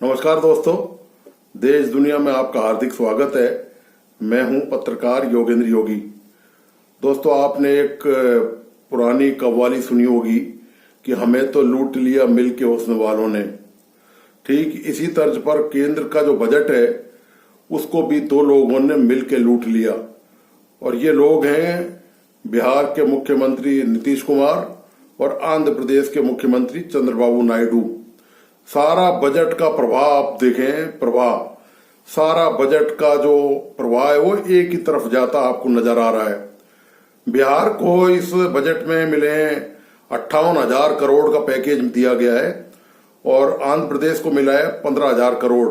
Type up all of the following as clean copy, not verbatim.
नमस्कार दोस्तों, देश दुनिया में आपका हार्दिक स्वागत है। मैं हूं पत्रकार योगेंद्र योगी। दोस्तों, आपने एक पुरानी कव्वाली सुनी होगी कि हमें तो लूट लिया मिल के हुस्न वालों ने। ठीक इसी तर्ज पर केंद्र का जो बजट है उसको भी दो लोगों ने मिल के लूट लिया, और ये लोग हैं बिहार के मुख्यमंत्री नीतीश कुमार और आंध्र प्रदेश के मुख्यमंत्री चंद्रबाबू नायडू। सारा बजट का प्रभाव आप देखें, सारा बजट का जो प्रवाह है वो एक ही तरफ जाता आपको नजर आ रहा है। बिहार को इस बजट में मिले 58,000 करोड़ का पैकेज दिया गया है और आंध्र प्रदेश को मिला है 15,000 करोड़,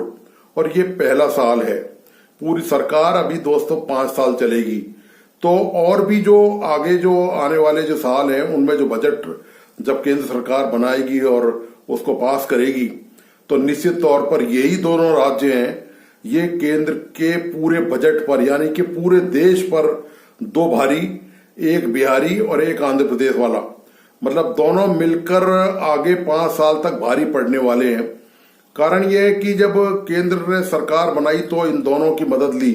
और ये पहला साल है। पूरी सरकार अभी दोस्तों 5 साल चलेगी, तो और भी जो आगे जो आने वाले जो साल हैं उनमें जो बजट जब केंद्र सरकार बनाएगी और उसको पास करेगी तो निश्चित तौर पर यही दोनों राज्य हैं, ये केंद्र के पूरे बजट पर यानी कि पूरे देश पर दो भारी, एक बिहारी और एक आंध्र प्रदेश वाला, मतलब दोनों मिलकर आगे 5 साल तक भारी पड़ने वाले हैं। कारण यह है कि जब केंद्र ने सरकार बनाई तो इन दोनों की मदद ली,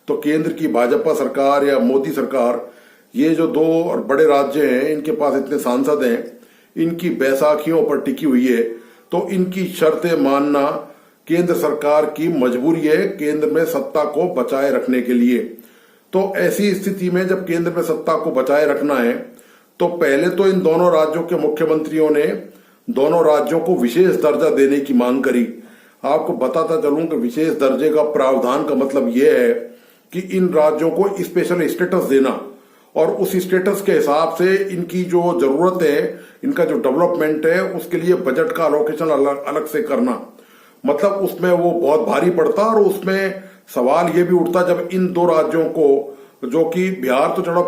तो केंद्र की भाजपा सरकार या मोदी सरकार, ये जो दो और बड़े राज्य हैं इनके पास इतने सांसद हैं, इनकी बैसाखियों पर टिकी हुई है, तो इनकी शर्तें मानना केंद्र सरकार की मजबूरी है केंद्र में सत्ता को बचाए रखने के लिए। तो ऐसी स्थिति में जब केंद्र में सत्ता को बचाए रखना है तो पहले तो इन दोनों राज्यों के मुख्यमंत्रियों ने दोनों राज्यों को विशेष दर्जा देने की मांग करी। आपको बताता चलूं कि विशेष दर्जे का प्रावधान का मतलब यह है कि इन राज्यों को स्पेशल स्टेटस देना, और उस स्टेटस के हिसाब से इनकी जो जरूरत है, इनका जो डेवलपमेंट है, उसके लिए बजट का अलोकेशन अलग से करना। मतलब उसमें वो बहुत भारी पड़ता, और उसमें सवाल ये भी उठता जब इन दो राज्यों को, जो कि बिहार तो चलो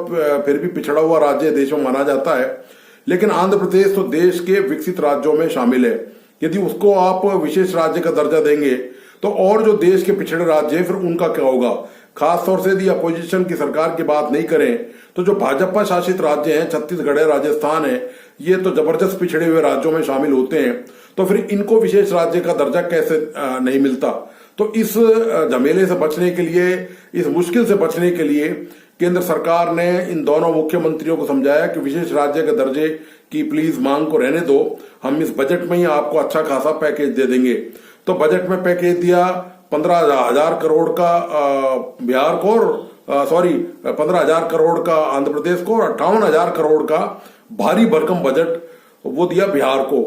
फिर भी पिछड़ा हुआ राज्य देश में माना जाता है, लेकिन आंध्र प्रदेश तो देश के विकसित राज्यों में शामिल है। यदि उसको आप विशेष राज्य का दर्जा देंगे तो और जो देश के पिछड़े राज्य हैं फिर उनका क्या होगा। खासतौर से यदि अपोजिशन की सरकार की बात नहीं करें तो जो भाजपा शासित राज्य हैं, छत्तीसगढ़ है, राजस्थान है, ये तो जबरदस्त पिछड़े हुए राज्यों में शामिल होते हैं, तो फिर इनको विशेष राज्य का दर्जा कैसे नहीं मिलता। तो इस झमेले से बचने के लिए, इस मुश्किल से बचने के लिए केंद्र सरकार ने इन दोनों मुख्यमंत्रियों को समझाया कि विशेष राज्य के दर्जे की प्लीज मांग को रहने दो, हम इस बजट में ही आपको अच्छा खासा पैकेज दे देंगे। तो बजट में पैकेज दिया 15,000 करोड़ का बिहार को, 15,000 करोड़ का आंध्र प्रदेश को, और 58,000 करोड़ का भारी भरकम बजट वो दिया बिहार को।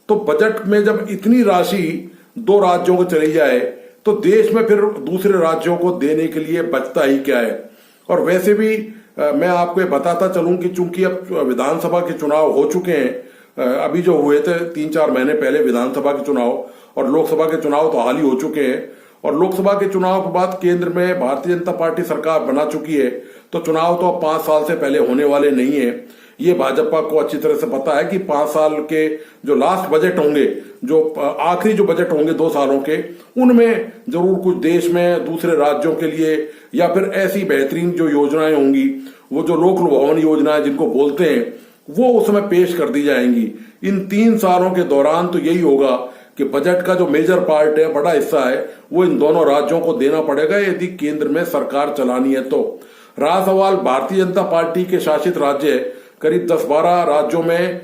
तो बजट में जब इतनी राशि दो राज्यों को चली जाए तो देश में फिर दूसरे राज्यों को देने के लिए बचता ही क्या है। और वैसे भी मैं आपको ये बताता चलूं कि चूंकि अब विधानसभा के चुनाव हो चुके हैं, अभी जो हुए थे 3-4 महीने पहले विधानसभा के चुनाव, और लोकसभा के चुनाव तो हाल ही हो चुके हैं, और लोकसभा के चुनाव के बाद केंद्र में भारतीय जनता पार्टी सरकार बना चुकी है, तो चुनाव तो अब 5 साल से पहले होने वाले नहीं है। ये भाजपा को अच्छी तरह से पता है कि 5 साल के जो लास्ट बजट होंगे, जो आखिरी जो बजट होंगे 2 सालों के, उनमें जरूर कुछ देश में दूसरे राज्यों के लिए या फिर ऐसी बेहतरीन जो योजनाएं होंगी, वो जो लोक लुभावन योजनाएं जिनको बोलते हैं, वो उस समय पेश कर दी जाएंगी। इन 3 सालों के दौरान तो यही होगा कि बजट का जो मेजर पार्ट है, बड़ा हिस्सा है, वो इन दोनों राज्यों को देना पड़ेगा यदि केंद्र में सरकार चलानी है। तो रहा सवाल भारतीय जनता पार्टी के शासित राज्य, करीब 10-12 राज्यों में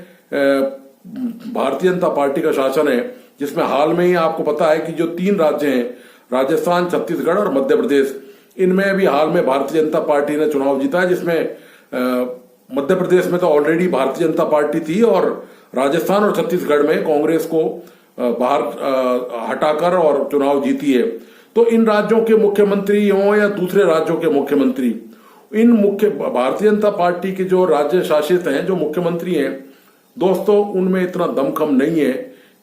भारतीय जनता पार्टी का शासन है, जिसमें हाल में ही आपको पता है कि जो 3 राज्य हैं, राजस्थान, छत्तीसगढ़ और मध्य प्रदेश, इनमें भी हाल में भारतीय जनता पार्टी ने चुनाव जीता है, जिसमें मध्य प्रदेश में तो ऑलरेडी भारतीय जनता पार्टी थी, और राजस्थान और छत्तीसगढ़ में कांग्रेस को बाहर हटाकर और चुनाव जीती है। तो इन राज्यों के मुख्यमंत्री हों या दूसरे राज्यों के मुख्यमंत्री, इन भारतीय जनता पार्टी के जो राज्य शासित हैं, जो मुख्यमंत्री हैं दोस्तों, उनमें इतना दमखम नहीं है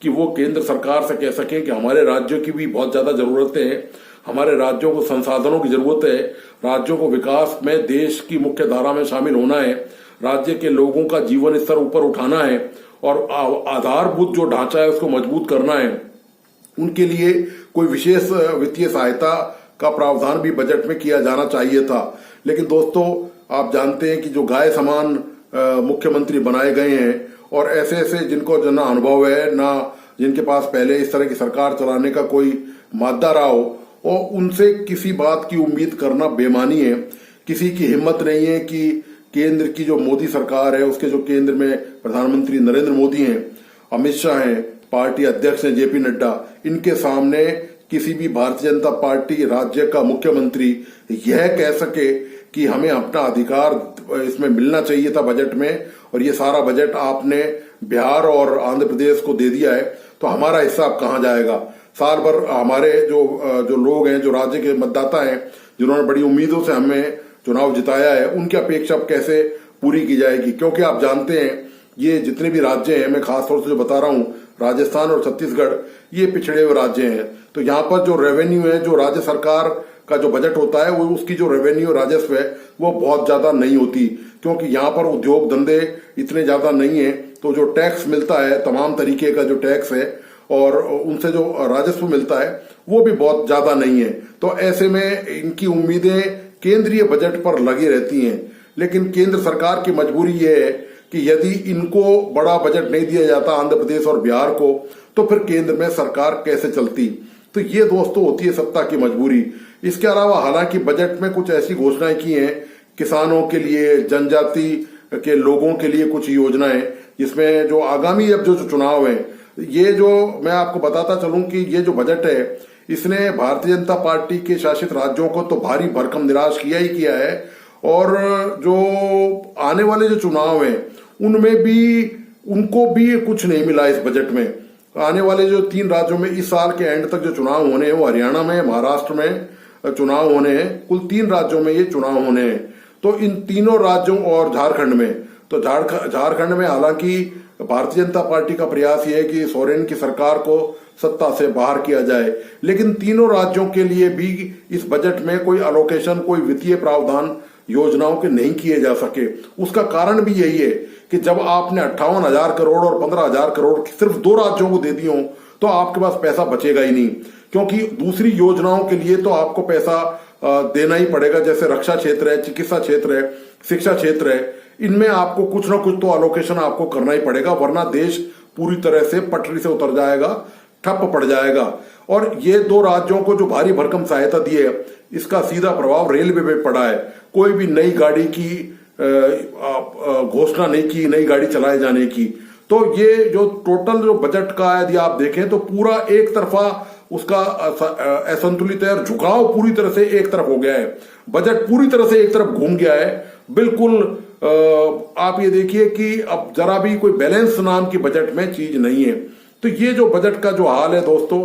कि वो केंद्र सरकार से कह सकें कि हमारे राज्यों की भी बहुत ज्यादा जरूरतें हैं, हमारे राज्यों को संसाधनों की जरूरत है, राज्यों को विकास में देश की मुख्य धारा में शामिल होना है, राज्य के लोगों का जीवन स्तर ऊपर उठाना है, और आधारभूत जो ढांचा है उसको मजबूत करना है। उनके लिए कोई विशेष वित्तीय सहायता का प्रावधान भी बजट में किया जाना चाहिए था। लेकिन दोस्तों, आप जानते हैं कि जो गाय समान मुख्यमंत्री बनाए गए हैं, और ऐसे ऐसे जिनको ना अनुभव है, ना जिनके पास पहले इस तरह की सरकार चलाने का कोई मादा रहा हो, और उनसे किसी बात की उम्मीद करना बेमानी है। किसी की हिम्मत नहीं है कि केंद्र की जो मोदी सरकार है, उसके जो केंद्र में प्रधानमंत्री नरेंद्र मोदी हैं, अमित शाह हैं, पार्टी अध्यक्ष हैं जेपी नड्डा, इनके सामने किसी भी भारतीय जनता पार्टी राज्य का मुख्यमंत्री यह कह सके कि हमें अपना अधिकार इसमें मिलना चाहिए था बजट में, और ये सारा बजट आपने बिहार और आंध्र प्रदेश को दे दिया है, तो हमारा हिस्सा अब कहां जाएगा। साल भर हमारे जो लोग हैं, जो राज्य के मतदाता हैं, जिन्होंने बड़ी उम्मीदों से हमें चुनाव जिताया है, उनकी अपेक्षा अब कैसे पूरी की जाएगी। क्योंकि आप जानते हैं ये जितने भी राज्य हैं, मैं खासतौर से जो बता रहा हूं, राजस्थान और छत्तीसगढ़, ये पिछड़े हुए राज्य हैं। तो यहाँ पर जो रेवेन्यू है, जो राज्य सरकार का जो बजट होता है, वो उसकी जो रेवेन्यू राजस्व है वो बहुत ज्यादा नहीं होती, क्योंकि यहाँ पर उद्योग धंधे इतने ज्यादा नहीं है। तो जो टैक्स मिलता है, तमाम तरीके का जो टैक्स है, और उनसे जो राजस्व मिलता है वो भी बहुत ज्यादा नहीं है। तो ऐसे में इनकी उम्मीदें केंद्रीय बजट पर लगी रहती हैं। लेकिन केंद्र सरकार की मजबूरी ये है कि यदि इनको बड़ा बजट नहीं दिया जाता आंध्र प्रदेश और बिहार को, तो फिर केंद्र में सरकार कैसे चलती। तो ये दोस्तों होती है सत्ता की मजबूरी। इसके अलावा हालांकि बजट में कुछ ऐसी घोषणाएं की हैं किसानों के लिए, जनजाति के लोगों के लिए कुछ योजनाएं, जिसमें जो आगामी अब जो चुनाव है, ये जो मैं आपको बताता चलूं कि ये जो बजट है, इसने भारतीय जनता पार्टी के शासित राज्यों को तो भारी भरकम निराश किया ही किया है, और जो आने वाले जो चुनाव हैं उनमें भी उनको भी कुछ नहीं मिला इस बजट में। आने वाले जो 3 राज्यों में इस साल के एंड तक जो चुनाव होने हैं, वो हरियाणा में, महाराष्ट्र में चुनाव होने हैं। कुल 3 राज्यों में ये चुनाव होने हैं। तो इन तीनों राज्यों और झारखंड में, तो झारखंड में हालांकि भारतीय जनता पार्टी का प्रयास ये है कि सोरेन की सरकार को सत्ता से बाहर किया जाए, लेकिन तीनों राज्यों के लिए भी इस बजट में कोई अलोकेशन, कोई वित्तीय प्रावधान योजनाओं के नहीं किए जा सके। उसका कारण भी यही है कि जब आपने 58,000 करोड़ और 15,000 करोड़ सिर्फ 2 राज्यों को दे दिए हो, तो आपके पास पैसा बचेगा ही नहीं, क्योंकि दूसरी योजनाओं के लिए तो आपको पैसा देना ही पड़ेगा। जैसे रक्षा क्षेत्र है, चिकित्सा क्षेत्र है, शिक्षा क्षेत्र है, इनमें आपको कुछ ना कुछ तो अलोकेशन आपको करना ही पड़ेगा, वरना देश पूरी तरह से पटरी से उतर जाएगा, ठप पड़ जाएगा। और ये 2 राज्यों को जो भारी भरकम सहायता दी है, इसका सीधा प्रभाव रेलवे पे पड़ा है। कोई भी नई गाड़ी की घोषणा नहीं की, नई गाड़ी चलाए जाने की। तो ये जो टोटल जो बजट का यदि आप देखें तो पूरा एक तरफा उसका असंतुलित है, और झुकाव पूरी तरह से एक तरफ हो गया है। बजट पूरी तरह से एक तरफ घूम गया है। बिल्कुल आप ये देखिए कि अब जरा भी कोई बैलेंस नाम की बजट में चीज नहीं है। तो ये जो बजट का जो हाल है दोस्तों,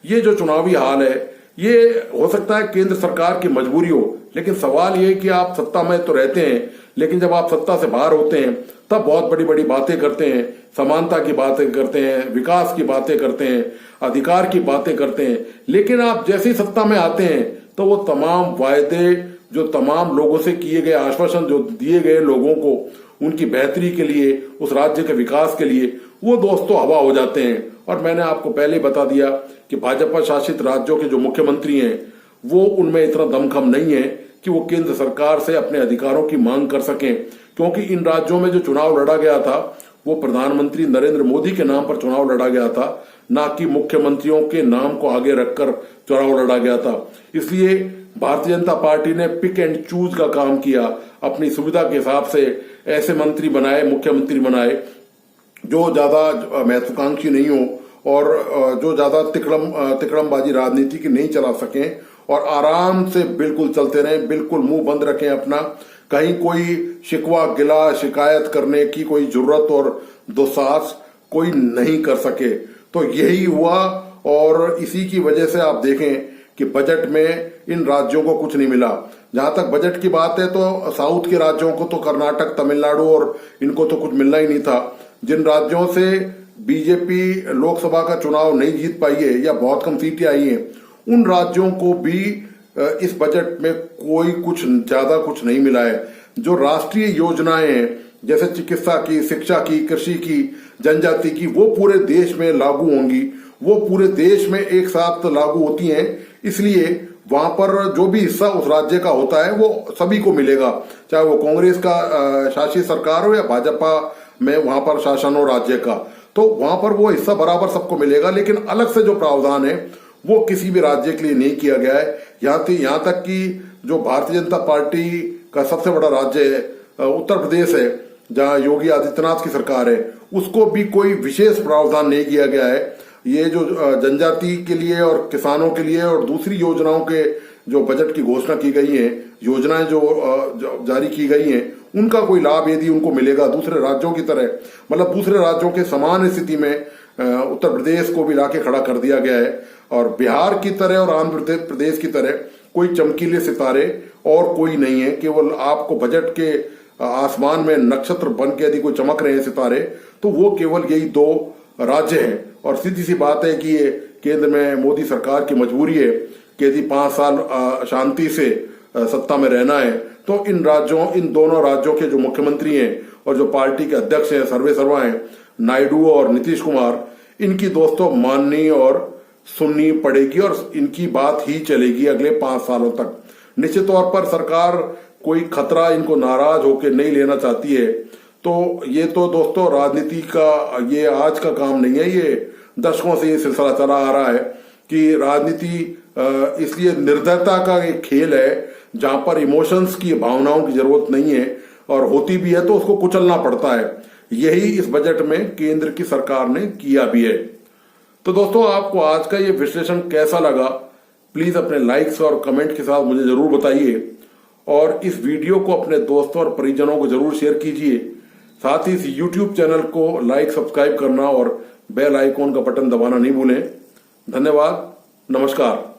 ये जो चुनावी हाल है, ये हो सकता है केंद्र सरकार की मजबूरी हो, लेकिन सवाल ये है कि आप सत्ता में तो रहते हैं, लेकिन जब आप सत्ता से बाहर होते हैं तब बहुत बड़ी बड़ी बातें करते हैं, समानता की बातें करते हैं, विकास की बातें करते हैं, अधिकार की बातें करते हैं। लेकिन आप जैसे ही सत्ता में आते हैं तो वो तमाम वायदे, जो तमाम लोगों से किए गए आश्वासन, जो दिए गए लोगों को उनकी बेहतरी के लिए, उस राज्य के विकास के लिए, वो दोस्तों हवा हो जाते हैं। और मैंने आपको पहले बता दिया कि भाजपा शासित राज्यों के जो मुख्यमंत्री हैं, वो उनमें इतना दमखम नहीं है कि वो केंद्र सरकार से अपने अधिकारों की मांग कर सकें, क्योंकि इन राज्यों में जो चुनाव लड़ा गया था वो प्रधानमंत्री नरेंद्र मोदी के नाम पर चुनाव लड़ा गया था, ना कि मुख्यमंत्रियों के नाम को आगे रखकर चुनाव लड़ा गया था। इसलिए भारतीय जनता पार्टी ने पिक एंड चूज का काम किया, अपनी सुविधा के हिसाब से ऐसे मंत्री बनाए, मुख्यमंत्री बनाए जो ज्यादा महत्वाकांक्षी नहीं हो और जो ज्यादा तिकड़मबाजी राजनीति की नहीं चला सकें, और आराम से बिल्कुल चलते रहें, बिल्कुल मुंह बंद रखें अपना, कहीं कोई शिकवा गिला शिकायत करने की कोई जरूरत और दुस्साहस कोई नहीं कर सके। तो यही हुआ, और इसी की वजह से आप देखें कि बजट में इन राज्यों को कुछ नहीं मिला। जहां तक बजट की बात है तो साउथ के राज्यों को तो कर्नाटक, तमिलनाडु और इनको तो कुछ मिलना ही नहीं था। जिन राज्यों से बीजेपी लोकसभा का चुनाव नहीं जीत पाई है या बहुत कम सीटें आई हैं, उन राज्यों को भी इस बजट में कोई कुछ ज्यादा कुछ नहीं मिला है। जो राष्ट्रीय योजनाएं हैं, जैसे चिकित्सा की, शिक्षा की, कृषि की, जनजाति की, वो पूरे देश में लागू होंगी, वो पूरे देश में एक साथ लागू होती हैं। इसलिए वहां पर जो भी हिस्सा उस राज्य का होता है वो सभी को मिलेगा, चाहे वो कांग्रेस का शासित सरकार हो या भाजपा में वहां पर शासन हो राज्य का। तो वहां पर वो हिस्सा बराबर सबको मिलेगा, लेकिन अलग से जो प्रावधान है वो किसी भी राज्य के लिए नहीं किया गया है। यहाँ तक कि जो भारतीय जनता पार्टी का सबसे बड़ा राज्य है उत्तर प्रदेश है, जहां योगी आदित्यनाथ की सरकार है, उसको भी कोई विशेष प्रावधान नहीं किया गया है। ये जो जनजाति के लिए और किसानों के लिए और दूसरी योजनाओं के जो बजट की घोषणा की गई है, योजनाएं जो जारी की गई हैं, उनका कोई लाभ यदि उनको मिलेगा दूसरे राज्यों की तरह, मतलब दूसरे राज्यों के समान स्थिति में उत्तर प्रदेश को भी लाके खड़ा कर दिया गया है। और बिहार की तरह और आंध्र प्रदेश की तरह कोई चमकीले सितारे और कोई नहीं है। केवल आपको बजट के आसमान में नक्षत्र बन के यदि कोई चमक रहे हैं सितारे, तो वो केवल यही 2 राज्य हैं। और सीधी सी बात है कि ये केंद्र में मोदी सरकार की मजबूरी है कि यदि 5 साल शांति से सत्ता में रहना है, तो इन दोनों राज्यों के जो मुख्यमंत्री हैं और जो पार्टी के अध्यक्ष हैं, सर्वे सर्वा हैं, नायडू और नीतीश कुमार, इनकी दोस्तों माननी और सुननी पड़ेगी और इनकी बात ही चलेगी अगले 5 सालों तक। निश्चित तौर पर सरकार कोई खतरा इनको नाराज होकर नहीं लेना चाहती है। तो ये तो दोस्तों राजनीति का ये आज का काम नहीं है, ये दशकों से ये सिलसिला चला आ रहा है कि राजनीति इसलिए निर्दयता का एक खेल है जहां पर इमोशंस की, भावनाओं की जरूरत नहीं है, और होती भी है तो उसको कुचलना पड़ता है। यही इस बजट में केंद्र की सरकार ने किया भी है। तो दोस्तों, आपको आज का ये विश्लेषण कैसा लगा, प्लीज अपने लाइक्स और कमेंट के साथ मुझे जरूर बताइए, और इस वीडियो को अपने दोस्तों और परिजनों को जरूर शेयर कीजिए। साथ ही इस YouTube चैनल को लाइक, सब्सक्राइब करना और बेल आइकॉन का बटन दबाना नहीं भूलें। धन्यवाद, नमस्कार।